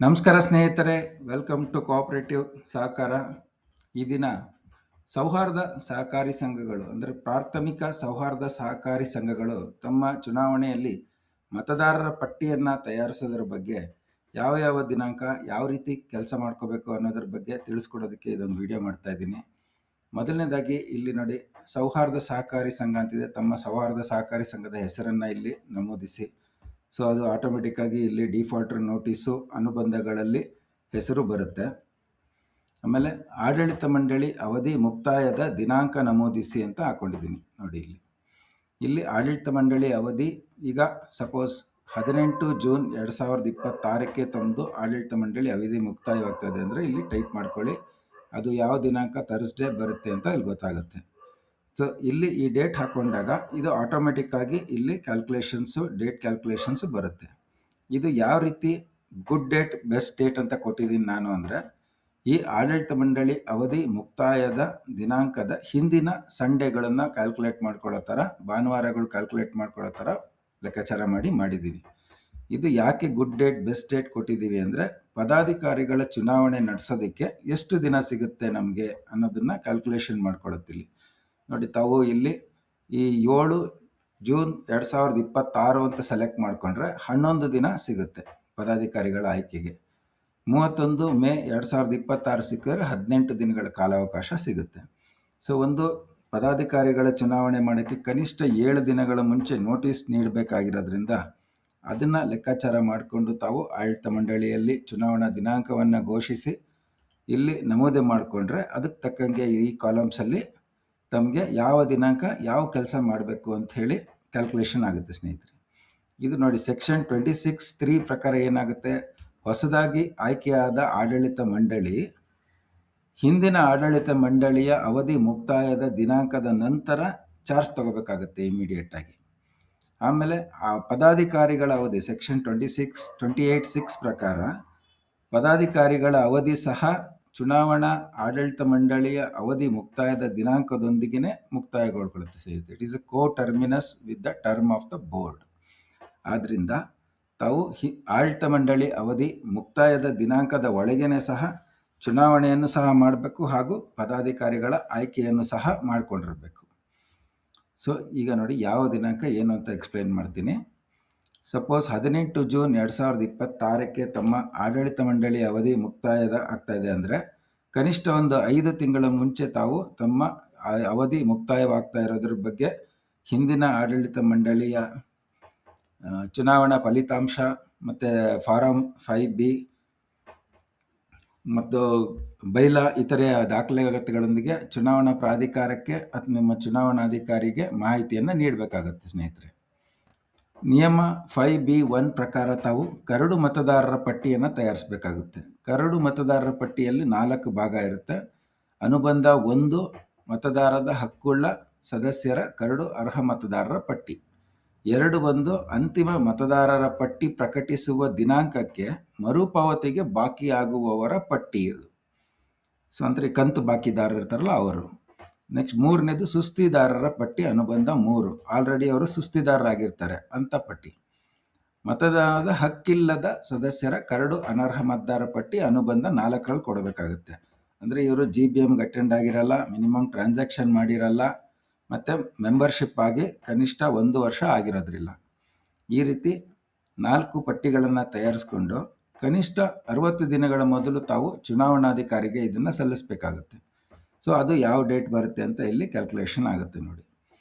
ನಮಸ್ಕಾರ ಸ್ನೇಹಿತರೆ, welcome to cooperative ಸಹಕಾರ. ಈ ದಿನ ಸೌಹಾರ್ದ ಸಹಕಾರಿ ಸಂಘಗಳು ಅಂದರೆ ಪ್ರಾಥಮಿಕ ಸೌಹಾರ್ದ ಸಹಕಾರಿ ಸಂಘಗಳು ತಮ್ಮ ಚುನಾವಣೆಯಲ್ಲಿ ಮತದಾರರ ಪಟ್ಟಿಯನ್ನು ತಯಾರಿಸೋದ್ರ ಬಗ್ಗೆ ಯಾವ ಯಾವ ದಿನಾಂಕ ಯಾವ ರೀತಿ ಕೆಲಸ ಮಾಡ್ಕೋಬೇಕು ಅನ್ನೋದ್ರ ಬಗ್ಗೆ ತಿಳಿಸ್ಕೊಡೋದಕ್ಕೆ ಇದೊಂದು ವಿಡಿಯೋ ಮಾಡ್ತಾ ಇದ್ದೀನಿ. ಮೊದಲನೇದಾಗಿ ಇಲ್ಲಿ ನೋಡಿ, ಸೌಹಾರ್ದ ಸಹಕಾರಿ ಸಂಘ ಅಂತಿದೆ. ತಮ್ಮ ಸೌಹಾರ್ದ ಸಹಕಾರಿ ಸಂಘದ ಹೆಸರನ್ನು ಇಲ್ಲಿ ನಮೂದಿಸಿ. ಸೊ ಅದು ಆಟೋಮೆಟಿಕ್ಕಾಗಿ ಇಲ್ಲಿ ಡಿಫಾಲ್ಟರ್ ನೋಟಿಸು ಅನುಬಂಧಗಳಲ್ಲಿ ಹೆಸರು ಬರುತ್ತೆ. ಆಮೇಲೆ ಆಡಳಿತ ಮಂಡಳಿ ಅವಧಿ ಮುಕ್ತಾಯದ ದಿನಾಂಕ ನಮೂದಿಸಿ ಅಂತ ಹಾಕೊಂಡಿದ್ದೀನಿ ನೋಡಿ. ಇಲ್ಲಿ ಆಡಳಿತ ಮಂಡಳಿ ಅವಧಿ ಈಗ ಸಪೋಸ್ 18 ಜೂನ್ 2026ಕ್ಕೆ ತಮ್ಮದು ಆಡಳಿತ ಮಂಡಳಿ ಅವಧಿ ಮುಕ್ತಾಯವಾಗ್ತದೆ ಅಂದರೆ ಇಲ್ಲಿ ಟೈಪ್ ಮಾಡ್ಕೊಳ್ಳಿ. ಅದು ಯಾವ ದಿನಾಂಕ ಥರ್ಸ್ಡೇ ಬರುತ್ತೆ ಅಂತ ಇಲ್ಲಿ ಗೊತ್ತಾಗುತ್ತೆ. ಸೊ ಇಲ್ಲಿ ಈ ಡೇಟ್ ಹಾಕೊಂಡಾಗ ಇದು ಆಟೋಮೆಟಿಕ್ ಆಗಿ ಇಲ್ಲಿ ಡೇಟ್ ಕ್ಯಾಲ್ಕುಲೇಷನ್ಸು ಬರುತ್ತೆ. ಇದು ಯಾವ ರೀತಿ ಗುಡ್ ಡೇಟ್ ಬೆಸ್ಟ್ ಡೇಟ್ ಅಂತ ಕೊಟ್ಟಿದ್ದೀನಿ ನಾನು ಅಂದರೆ, ಈ ಆಡಳಿತ ಮಂಡಳಿ ಅವಧಿ ಮುಕ್ತಾಯದ ದಿನಾಂಕದ ಹಿಂದಿನ ಸಂಡೇಗಳನ್ನು ಕ್ಯಾಲ್ಕುಲೇಟ್ ಮಾಡ್ಕೊಳ್ಳೋ ಥರ, ಭಾನುವಾರಗಳು ಕ್ಯಾಲ್ಕುಲೇಟ್ ಮಾಡ್ಕೊಳ್ಳೋ ಥರ ಲೆಕ್ಕಾಚಾರ ಮಾಡಿದ್ದೀನಿ. ಇದು ಯಾಕೆ ಗುಡ್ ಡೇಟ್ ಬೆಸ್ಟ್ ಡೇಟ್ ಕೊಟ್ಟಿದ್ದೀವಿ ಅಂದರೆ, ಪದಾಧಿಕಾರಿಗಳ ಚುನಾವಣೆ ನಡೆಸೋದಕ್ಕೆ ಎಷ್ಟು ದಿನ ಸಿಗುತ್ತೆ ನಮಗೆ ಅನ್ನೋದನ್ನು ಕ್ಯಾಲ್ಕುಲೇಷನ್ ಮಾಡ್ಕೊಳ್ಳುತ್ತಿಲ್ಲಿ ನೋಡಿ. ತಾವು ಇಲ್ಲಿ ಈ 7 ಜೂನ್ 2026 ಅಂತ ಸೆಲೆಕ್ಟ್ ಮಾಡಿಕೊಂಡ್ರೆ 11 ದಿನ ಸಿಗುತ್ತೆ ಪದಾಧಿಕಾರಿಗಳ ಆಯ್ಕೆಗೆ. 31 ಮೇ 2026 ಸಿಕ್ಕಿದ್ರೆ 18 ದಿನಗಳ ಕಾಲಾವಕಾಶ ಸಿಗುತ್ತೆ. ಸೊ ಒಂದು ಪದಾಧಿಕಾರಿಗಳ ಚುನಾವಣೆ ಮಾಡೋಕ್ಕೆ ಕನಿಷ್ಠ 7 ದಿನಗಳ ಮುಂಚೆ ನೋಟಿಸ್ ನೀಡಬೇಕಾಗಿರೋದ್ರಿಂದ ಅದನ್ನು ಲೆಕ್ಕಾಚಾರ ಮಾಡಿಕೊಂಡು ತಾವು ಆಡಳಿತ ಮಂಡಳಿಯಲ್ಲಿ ಚುನಾವಣಾ ದಿನಾಂಕವನ್ನು ಘೋಷಿಸಿ ಇಲ್ಲಿ ನಮೂದೆ ಮಾಡಿಕೊಂಡ್ರೆ ಅದಕ್ಕೆ ತಕ್ಕಂಗೆ ಈ ಕಾಲಮ್ಸಲ್ಲಿ ತಮಗೆ ಯಾವ ದಿನಾಂಕ ಯಾವ ಕೆಲಸ ಮಾಡಬೇಕು ಅಂತ ಹೇಳಿ ಕ್ಯಾಲ್ಕುಲೇಷನ್ ಆಗುತ್ತೆ ಸ್ನೇಹಿತರೆ. ಇದು ನೋಡಿ, ಸೆಕ್ಷನ್ 26(3) ಪ್ರಕಾರ ಏನಾಗುತ್ತೆ, ಹೊಸದಾಗಿ ಆಯ್ಕೆಯಾದ ಆಡಳಿತ ಮಂಡಳಿ ಹಿಂದಿನ ಆಡಳಿತ ಮಂಡಳಿಯ ಅವಧಿ ಮುಕ್ತಾಯದ ದಿನಾಂಕದ ನಂತರ ಚಾರ್ಜ್ ತಗೋಬೇಕಾಗುತ್ತೆ ಇಮಿಡಿಯೇಟ್ ಆಗಿ. ಆಮೇಲೆ ಆ ಪದಾಧಿಕಾರಿಗಳ ಅವಧಿ ಸೆಕ್ಷನ್ 28(6) ಪ್ರಕಾರ ಪದಾಧಿಕಾರಿಗಳ ಅವಧಿ ಸಹ ಚುನಾವಣಾ ಆಡಳಿತ ಮಂಡಳಿಯ ಅವಧಿ ಮುಕ್ತಾಯದ ದಿನಾಂಕದೊಂದಿಗೆ ಮುಕ್ತಾಯಗೊಳ್ಕೊಳ್ಳುತ್ತೆ. It is a coterminous with the term of the board. ಆದ್ದರಿಂದ ತಾವು ಆಡಳಿತ ಮಂಡಳಿ ಅವಧಿ ಮುಕ್ತಾಯದ ದಿನಾಂಕದ ಒಳಗೇನೆ ಸಹ ಚುನಾವಣೆಯನ್ನು ಸಹ ಮಾಡಬೇಕು ಹಾಗೂ ಪದಾಧಿಕಾರಿಗಳ ಆಯ್ಕೆಯನ್ನು ಸಹ ಮಾಡಿಕೊಂಡಿರಬೇಕು. ಸೊ ಈಗ ನೋಡಿ, ಯಾವ ದಿನಾಂಕ ಏನು ಅಂತ ಎಕ್ಸ್ಪ್ಲೈನ್ ಮಾಡ್ತೀನಿ. ಸಪೋಸ್ 18 ಜೂನ್ 2026ಕ್ಕೆ ತಮ್ಮ ಆಡಳಿತ ಮಂಡಳಿ ಅವಧಿ ಆಗ್ತಾ ಇದೆ ಅಂದರೆ ಕನಿಷ್ಠ ಒಂದು 5 ತಿಂಗಳ ಮುಂಚೆ ತಾವು ತಮ್ಮ ಅವಧಿ ಮುಕ್ತಾಯವಾಗ್ತಾ ಇರೋದ್ರ ಬಗ್ಗೆ ಹಿಂದಿನ ಆಡಳಿತ ಮಂಡಳಿಯ ಚುನಾವಣಾ ಫಲಿತಾಂಶ ಮತ್ತು ಫಾರಂ 5B ಮತ್ತು ಬೈಲಾ ಇತರೆ ದಾಖಲಾತಿಗಳೊಂದಿಗೆ ಚುನಾವಣಾ ಪ್ರಾಧಿಕಾರಕ್ಕೆ ಅಥವಾ ನಿಮ್ಮ ಚುನಾವಣಾಧಿಕಾರಿಗೆ ಮಾಹಿತಿಯನ್ನು ನೀಡಬೇಕಾಗತ್ತೆ ಸ್ನೇಹಿತರೆ. ನಿಯಮ 5B(1) ಪ್ರಕಾರ ತಾವು ಕರಡು ಮತದಾರರ ಪಟ್ಟಿಯನ್ನು ತಯಾರಿಸಬೇಕಾಗುತ್ತೆ. ಕರಡು ಮತದಾರರ ಪಟ್ಟಿಯಲ್ಲಿ 4 ಭಾಗ ಇರುತ್ತೆ. ಅನುಬಂಧ 1 ಮತದಾರದ ಹಕ್ಕುಳ್ಳ ಸದಸ್ಯರ ಕರಡು ಅರ್ಹ ಮತದಾರರ ಪಟ್ಟಿ. 2 ಬಂದು ಅಂತಿಮ ಮತದಾರರ ಪಟ್ಟಿ ಪ್ರಕಟಿಸುವ ದಿನಾಂಕಕ್ಕೆ ಮರುಪಾವತಿಗೆ ಬಾಕಿಯಾಗುವವರ ಪಟ್ಟಿ. ಸೊ ಅಂದರೆ ಕಂತು ಬಾಕಿದಾರರು ಇರ್ತಾರಲ್ಲ ಅವರು. ನೆಕ್ಸ್ಟ್ 3ನೇದು ಸುಸ್ತಿದಾರರ ಪಟ್ಟಿ ಅನುಬಂಧ 3. ಆಲ್ರೆಡಿ ಅವರು ಸುಸ್ತಿದಾರರಾಗಿರ್ತಾರೆ ಅಂತ ಪಟ್ಟಿ. ಮತದಾನದ ಹಕ್ಕಿಲ್ಲದ ಸದಸ್ಯರ ಕರಡು ಅನರ್ಹ ಮತದಾರ ಪಟ್ಟಿ ಅನುಬಂಧ 4ರಲ್ಲಿ ಕೊಡಬೇಕಾಗುತ್ತೆ. ಅಂದರೆ ಇವರು GBMಗೆ ಅಟೆಂಡ್ ಆಗಿರಲ್ಲ, ಮಿನಿಮಮ್ ಟ್ರಾನ್ಸಾಕ್ಷನ್ ಮಾಡಿರಲ್ಲ, ಮತ್ತು ಮೆಂಬರ್ಶಿಪ್ ಆಗಿ ಕನಿಷ್ಠ 1 ವರ್ಷ ಆಗಿರೋದ್ರಿಲ್ಲ. ಈ ರೀತಿ 4 ಪಟ್ಟಿಗಳನ್ನು ತಯಾರಿಸ್ಕೊಂಡು ಕನಿಷ್ಠ 60 ದಿನಗಳ ಮೊದಲು ತಾವು ಚುನಾವಣಾಧಿಕಾರಿಗೆ ಇದನ್ನು ಸಲ್ಲಿಸಬೇಕಾಗುತ್ತೆ. ಸೊ ಅದು ಯಾವ ಡೇಟ್ ಬರುತ್ತೆ ಅಂತ ಇಲ್ಲಿ ಕ್ಯಾಲ್ಕುಲೇಷನ್ ಆಗುತ್ತೆ ನೋಡಿ.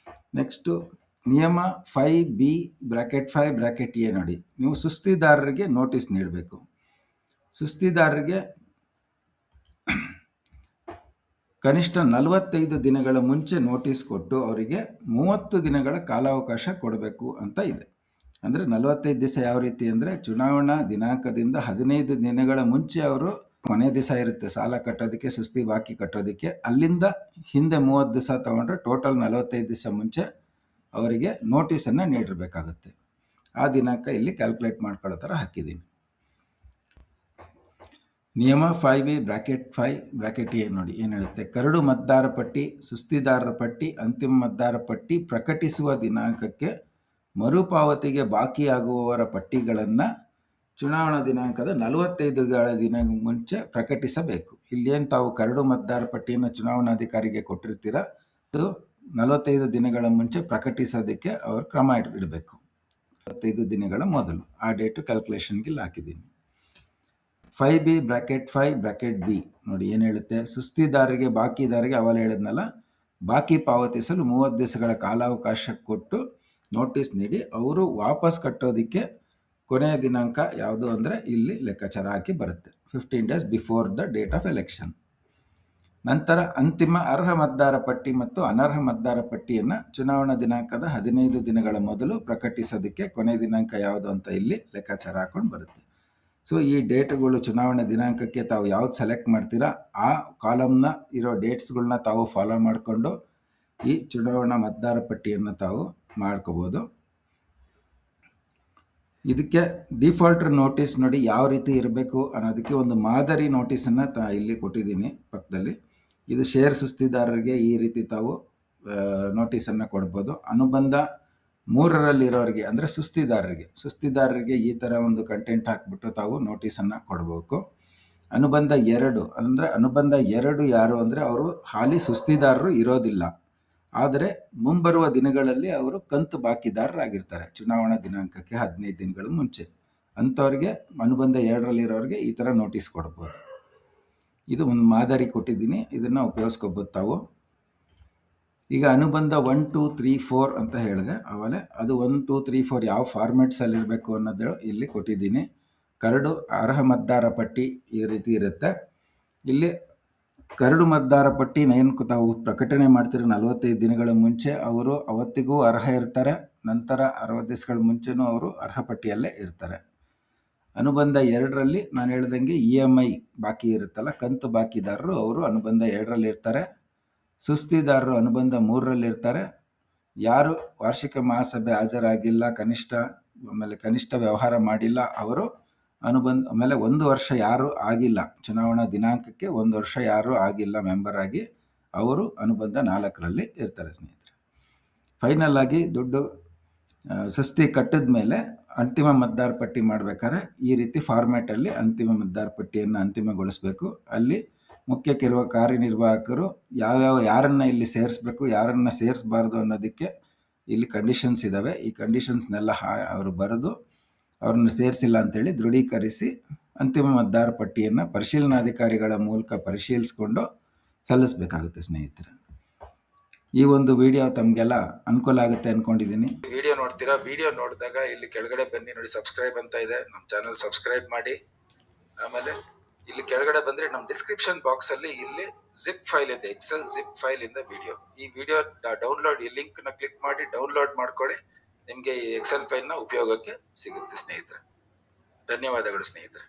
ನೆಕ್ಸ್ಟು ನಿಯಮ 5B(5)(a) ನೋಡಿ, ನೀವು ಸುಸ್ತಿದಾರರಿಗೆ ನೋಟಿಸ್ ನೀಡಬೇಕು. ಸುಸ್ತಿದಾರರಿಗೆ ಕನಿಷ್ಠ 45 ದಿನಗಳ ಮುಂಚೆ ನೋಟಿಸ್ ಕೊಟ್ಟು ಅವರಿಗೆ 30 ದಿನಗಳ ಕಾಲಾವಕಾಶ ಕೊಡಬೇಕು ಅಂತ ಇದೆ. ಅಂದರೆ 45 ದಿವಸ ಯಾವ ರೀತಿ ಅಂದರೆ, ಚುನಾವಣಾ ದಿನಾಂಕದಿಂದ 15 ದಿನಗಳ ಮುಂಚೆ ಅವರು ಕೊನೆ ದಿವಸ ಇರುತ್ತೆ ಸಾಲ ಕಟ್ಟೋದಕ್ಕೆ, ಸುಸ್ತಿ ಬಾಕಿ ಕಟ್ಟೋದಕ್ಕೆ. ಅಲ್ಲಿಂದ ಹಿಂದೆ 30 ದಿವಸ ತಗೊಂಡ್ರೆ ಟೋಟಲ್ 45 ದಿವಸ ಮುಂಚೆ ಅವರಿಗೆ ನೋಟಿಸನ್ನು ನೀಡಿರಬೇಕಾಗುತ್ತೆ. ಆ ದಿನಾಂಕ ಇಲ್ಲಿ ಕ್ಯಾಲ್ಕುಲೇಟ್ ಮಾಡ್ಕೊಳ್ಳೋ ಥರ ಹಾಕಿದ್ದೀನಿ. ನಿಯಮ 5B(5)(a) ನೋಡಿ ಏನು ಹೇಳುತ್ತೆ, ಕರಡು ಮತದಾರ ಪಟ್ಟಿ, ಸುಸ್ತಿದಾರರ ಪಟ್ಟಿ, ಅಂತಿಮ ಮತದಾರ ಪಟ್ಟಿ ಪ್ರಕಟಿಸುವ ದಿನಾಂಕಕ್ಕೆ ಮರುಪಾವತಿಗೆ ಬಾಕಿಯಾಗುವವರ ಪಟ್ಟಿಗಳನ್ನು ಚುನಾವಣಾ ದಿನಾಂಕದ 45 ದಿನ ಮುಂಚೆ ಪ್ರಕಟಿಸಬೇಕು. ಇಲ್ಲೇನು ತಾವು ಕರಡು ಮತದಾರ ಪಟ್ಟಿಯನ್ನು ಚುನಾವಣಾಧಿಕಾರಿಗೆ ಕೊಟ್ಟಿರ್ತೀರ, ಅದು 45 ದಿನಗಳ ಮುಂಚೆ ಪ್ರಕಟಿಸೋದಕ್ಕೆ ಅವರು ಕ್ರಮ ಇಡಬೇಕು. 45 ದಿನಗಳ ಮೊದಲು ಆ ಡೇಟು ಕ್ಯಾಲ್ಕುಲೇಷನ್ಗೆ ಇಲ್ಲಿ ಹಾಕಿದ್ದೀನಿ. 5B ಬ್ರಾಕೆಟ್ 5 ಬ್ರಾಕೆಟ್ B ನೋಡಿ ಏನು ಹೇಳುತ್ತೆ. ಸುಸ್ತಿದಾರರಿಗೆ ಬಾಕಿದಾರರಿಗೆ ಅವಾಗಲೇ ಹೇಳಿದ್ನಲ್ಲ, ಬಾಕಿ ಪಾವತಿಸಲು 30 ದಿವಸಗಳ ಕಾಲಾವಕಾಶ ಕೊಟ್ಟು ನೋಟಿಸ್ ನೀಡಿ ಅವರು ವಾಪಸ್ ಕಟ್ಟೋದಕ್ಕೆ ಕೊನೆಯ ದಿನಾಂಕ ಯಾವುದು ಅಂದರೆ ಇಲ್ಲಿ ಲೆಕ್ಕಾಚಾರ ಹಾಕಿ ಬರುತ್ತೆ. 15 days before the date of election. ನಂತರ ಅಂತಿಮ ಅರ್ಹ ಮತದಾರ ಪಟ್ಟಿ ಮತ್ತು ಅನರ್ಹ ಮತದಾರ ಪಟ್ಟಿಯನ್ನು ಚುನಾವಣಾ ದಿನಾಂಕದ 15 ದಿನಗಳ ಮೊದಲು ಪ್ರಕಟಿಸೋದಕ್ಕೆ ಕೊನೆಯ ದಿನಾಂಕ ಯಾವುದು ಅಂತ ಇಲ್ಲಿ ಲೆಕ್ಕಾಚಾರ ಹಾಕೊಂಡು ಬರುತ್ತೆ. ಸೊ ಈ ಡೇಟ್ಗಳು ಚುನಾವಣಾ ದಿನಾಂಕಕ್ಕೆ ತಾವು ಯಾವ್ದು ಸೆಲೆಕ್ಟ್ ಮಾಡ್ತೀರಾ ಆ ಕಾಲಮ್ನ ಇರೋ ಡೇಟ್ಸ್ಗಳನ್ನ ತಾವು ಫಾಲೋ ಮಾಡಿಕೊಂಡು ಈ ಚುನಾವಣಾ ಮತದಾರ ಪಟ್ಟಿಯನ್ನು ತಾವು ಮಾಡ್ಕೋಬೋದು. ಇದಕ್ಕೆ ಡಿಫಾಲ್ಟರ್ ನೋಟಿಸ್ ನೋಡಿ ಯಾವ ರೀತಿ ಇರಬೇಕು ಅನ್ನೋದಕ್ಕೆ ಒಂದು ಮಾದರಿ ನೋಟಿಸನ್ನು ಇಲ್ಲಿ ಕೊಟ್ಟಿದ್ದೀನಿ ಪಕ್ಕದಲ್ಲಿ. ಇದು ಶೇರ್ ಸುಸ್ತಿದಾರರಿಗೆ ಈ ರೀತಿ ತಾವು ನೋಟಿಸನ್ನು ಕೊಡ್ಬೋದು. ಅನುಬಂಧ 3ರಲ್ಲಿರೋರಿಗೆ ಅಂದರೆ ಸುಸ್ತಿದಾರರಿಗೆ ಈ ಥರ ಒಂದು ಕಂಟೆಂಟ್ ಹಾಕ್ಬಿಟ್ಟು ತಾವು ನೋಟಿಸನ್ನು ಕೊಡಬೇಕು. ಅನುಬಂಧ 2 ಅಂದರೆ ಅನುಬಂಧ 2 ಯಾರು ಅಂದರೆ ಅವರು ಹಾಲಿ ಸುಸ್ತಿದಾರರು ಇರೋದಿಲ್ಲ, ಆದರೆ ಮುಂಬರುವ ದಿನಗಳಲ್ಲಿ ಅವರು ಕಂತು ಬಾಕಿದಾರರಾಗಿರ್ತಾರೆ ಚುನಾವಣಾ ದಿನಾಂಕಕ್ಕೆ 15 ದಿನಗಳ ಮುಂಚೆ. ಅಂಥವ್ರಿಗೆ ಅನುಬಂಧ 2ರಲ್ಲಿರೋರಿಗೆ ಈ ಥರ ನೋಟಿಸ್ ಕೊಡ್ಬೋದು. ಇದು ಒಂದು ಮಾದರಿ ಕೊಟ್ಟಿದ್ದೀನಿ, ಇದನ್ನು ಉಪಯೋಗಿಸ್ಕೋಬೋದು ತಾವು. ಈಗ ಅನುಬಂಧ 1, 2, 3, 4 ಅಂತ ಹೇಳಿದೆ ಆಮೇಲೆ ಅದು 1, 2, 3, 4 ಯಾವ ಫಾರ್ಮೆಟ್ಸಲ್ಲಿ ಇರಬೇಕು ಅನ್ನೋದು ಇಲ್ಲಿ ಕೊಟ್ಟಿದ್ದೀನಿ. ಕರಡು ಅರ್ಹ ಮತದಾರ ಪಟ್ಟಿ ಈ ರೀತಿ ಇರುತ್ತೆ. ಇಲ್ಲಿ ಕರಡು ಮತದಾರ ಪಟ್ಟಿ ಏನು ತಾವು ಪ್ರಕಟಣೆ ಮಾಡ್ತೀರಿ 45 ದಿನಗಳ ಮುಂಚೆ, ಅವರು ಅವತ್ತಿಗೂ ಅರ್ಹ ಇರ್ತಾರೆ. ನಂತರ 60 ದಿವಸಗಳ ಮುಂಚೆನೂ ಅವರು ಅರ್ಹ ಪಟ್ಟಿಯಲ್ಲೇ ಇರ್ತಾರೆ. ಅನುಬಂಧ 2ರಲ್ಲಿ ನಾನು ಹೇಳ್ದಂಗೆ EMI ಬಾಕಿ ಇರುತ್ತಲ್ಲ, ಕಂತು ಬಾಕಿದಾರರು ಅವರು ಅನುಬಂಧ 2ರಲ್ಲಿ ಇರ್ತಾರೆ. ಸುಸ್ತಿದಾರರು ಅನುಬಂಧ 3ರಲ್ಲಿ ಇರ್ತಾರೆ. ಯಾರು ವಾರ್ಷಿಕ ಮಹಾಸಭೆ ಹಾಜರಾಗಿಲ್ಲ, ಕನಿಷ್ಠ ವ್ಯವಹಾರ ಮಾಡಿಲ್ಲ ಅವರು ಅನುಬಂಧ, ಆಮೇಲೆ 1 ವರ್ಷ ಯಾರು ಆಗಿಲ್ಲ ಚುನಾವಣಾ ದಿನಾಂಕಕ್ಕೆ 1 ವರ್ಷ ಯಾರು ಆಗಿಲ್ಲ ಮೆಂಬರ್ ಆಗಿ, ಅವರು ಅನುಬಂಧ 4ರಲ್ಲಿ ಇರ್ತಾರೆ ಸ್ನೇಹಿತರೆ. ಫೈನಲ್ ಆಗಿ ದುಡ್ಡು ಸುಸ್ತಿ ಕಟ್ಟಿದ ಮೇಲೆ ಅಂತಿಮ ಮತದಾರ ಪಟ್ಟಿ ಮಾಡ್ಬೇಕಾದ್ರೆ ಈ ರೀತಿ ಫಾರ್ಮ್ಯಾಟಲ್ಲಿ ಅಂತಿಮ ಮತದಾರ ಪಟ್ಟಿಯನ್ನು ಅಂತಿಮಗೊಳಿಸಬೇಕು. ಅಲ್ಲಿ ಮುಖ್ಯ ಕಾರ್ಯನಿರ್ವಾಹಕರು ಯಾರನ್ನು ಇಲ್ಲಿ ಸೇರಿಸ್ಬೇಕು, ಯಾರನ್ನು ಸೇರಿಸಬಾರ್ದು ಅನ್ನೋದಕ್ಕೆ ಇಲ್ಲಿ ಕಂಡೀಷನ್ಸ್ ಇದ್ದಾವೆ. ಈ ಕಂಡೀಷನ್ಸ್ನೆಲ್ಲ ಅವರು ಬರೆದು ಅವ್ರನ್ನ ಸೇರಿಸಿಲ್ಲ ಅಂತೇಳಿ ದೃಢೀಕರಿಸಿ ಅಂತಿಮ ಮತದಾರ ಪಟ್ಟಿಯನ್ನು ಪರಿಶೀಲನಾಧಿಕಾರಿಗಳ ಮೂಲಕ ಪರಿಶೀಲಿಸ್ಕೊಂಡು ಸಲ್ಲಿಸಬೇಕಾಗುತ್ತೆ ಸ್ನೇಹಿತರೆ. ಈ ಒಂದು ವಿಡಿಯೋ ತಮಗೆಲ್ಲ ಅನುಕೂಲ ಆಗುತ್ತೆ ಅಂದ್ಕೊಂಡಿದ್ದೀನಿ. ವಿಡಿಯೋ ನೋಡ್ತೀರಾ, ವಿಡಿಯೋ ನೋಡಿದಾಗ ಇಲ್ಲಿ ಕೆಳಗಡೆ ಬನ್ನಿ ನೋಡಿ, ಸಬ್ಸ್ಕ್ರೈಬ್ ಅಂತ ಇದೆ, ನಮ್ಮ ಚಾನಲ್ ಸಬ್ಸ್ಕ್ರೈಬ್ ಮಾಡಿ. ಆಮೇಲೆ ಇಲ್ಲಿ ಕೆಳಗಡೆ ಬಂದರೆ ನಮ್ಮ ಡಿಸ್ಕ್ರಿಪ್ಷನ್ ಬಾಕ್ಸಲ್ಲಿ ಇಲ್ಲಿ ಜಿಪ್ ಫೈಲ್ ಇದೆ, ಎಕ್ಸೆಲ್ ಜಿಪ್ ಫೈಲ್ ಇಂದ ವಿಡಿಯೋ. ಈ ವಿಡಿಯೋ ಡೌನ್ಲೋಡ್, ಈ ಲಿಂಕ್ನ ಕ್ಲಿಕ್ ಮಾಡಿ ಡೌನ್ಲೋಡ್ ಮಾಡ್ಕೊಳ್ಳಿ. ನಿಮಗೆ ಈ ಎಕ್ಸೆಲ್ ಫೈಲ್ನ ಉಪಯೋಗಕ್ಕೆ ಸಿಗುತ್ತೆ ಸ್ನೇಹಿತರೆ. ಧನ್ಯವಾದಗಳು ಸ್ನೇಹಿತರೆ.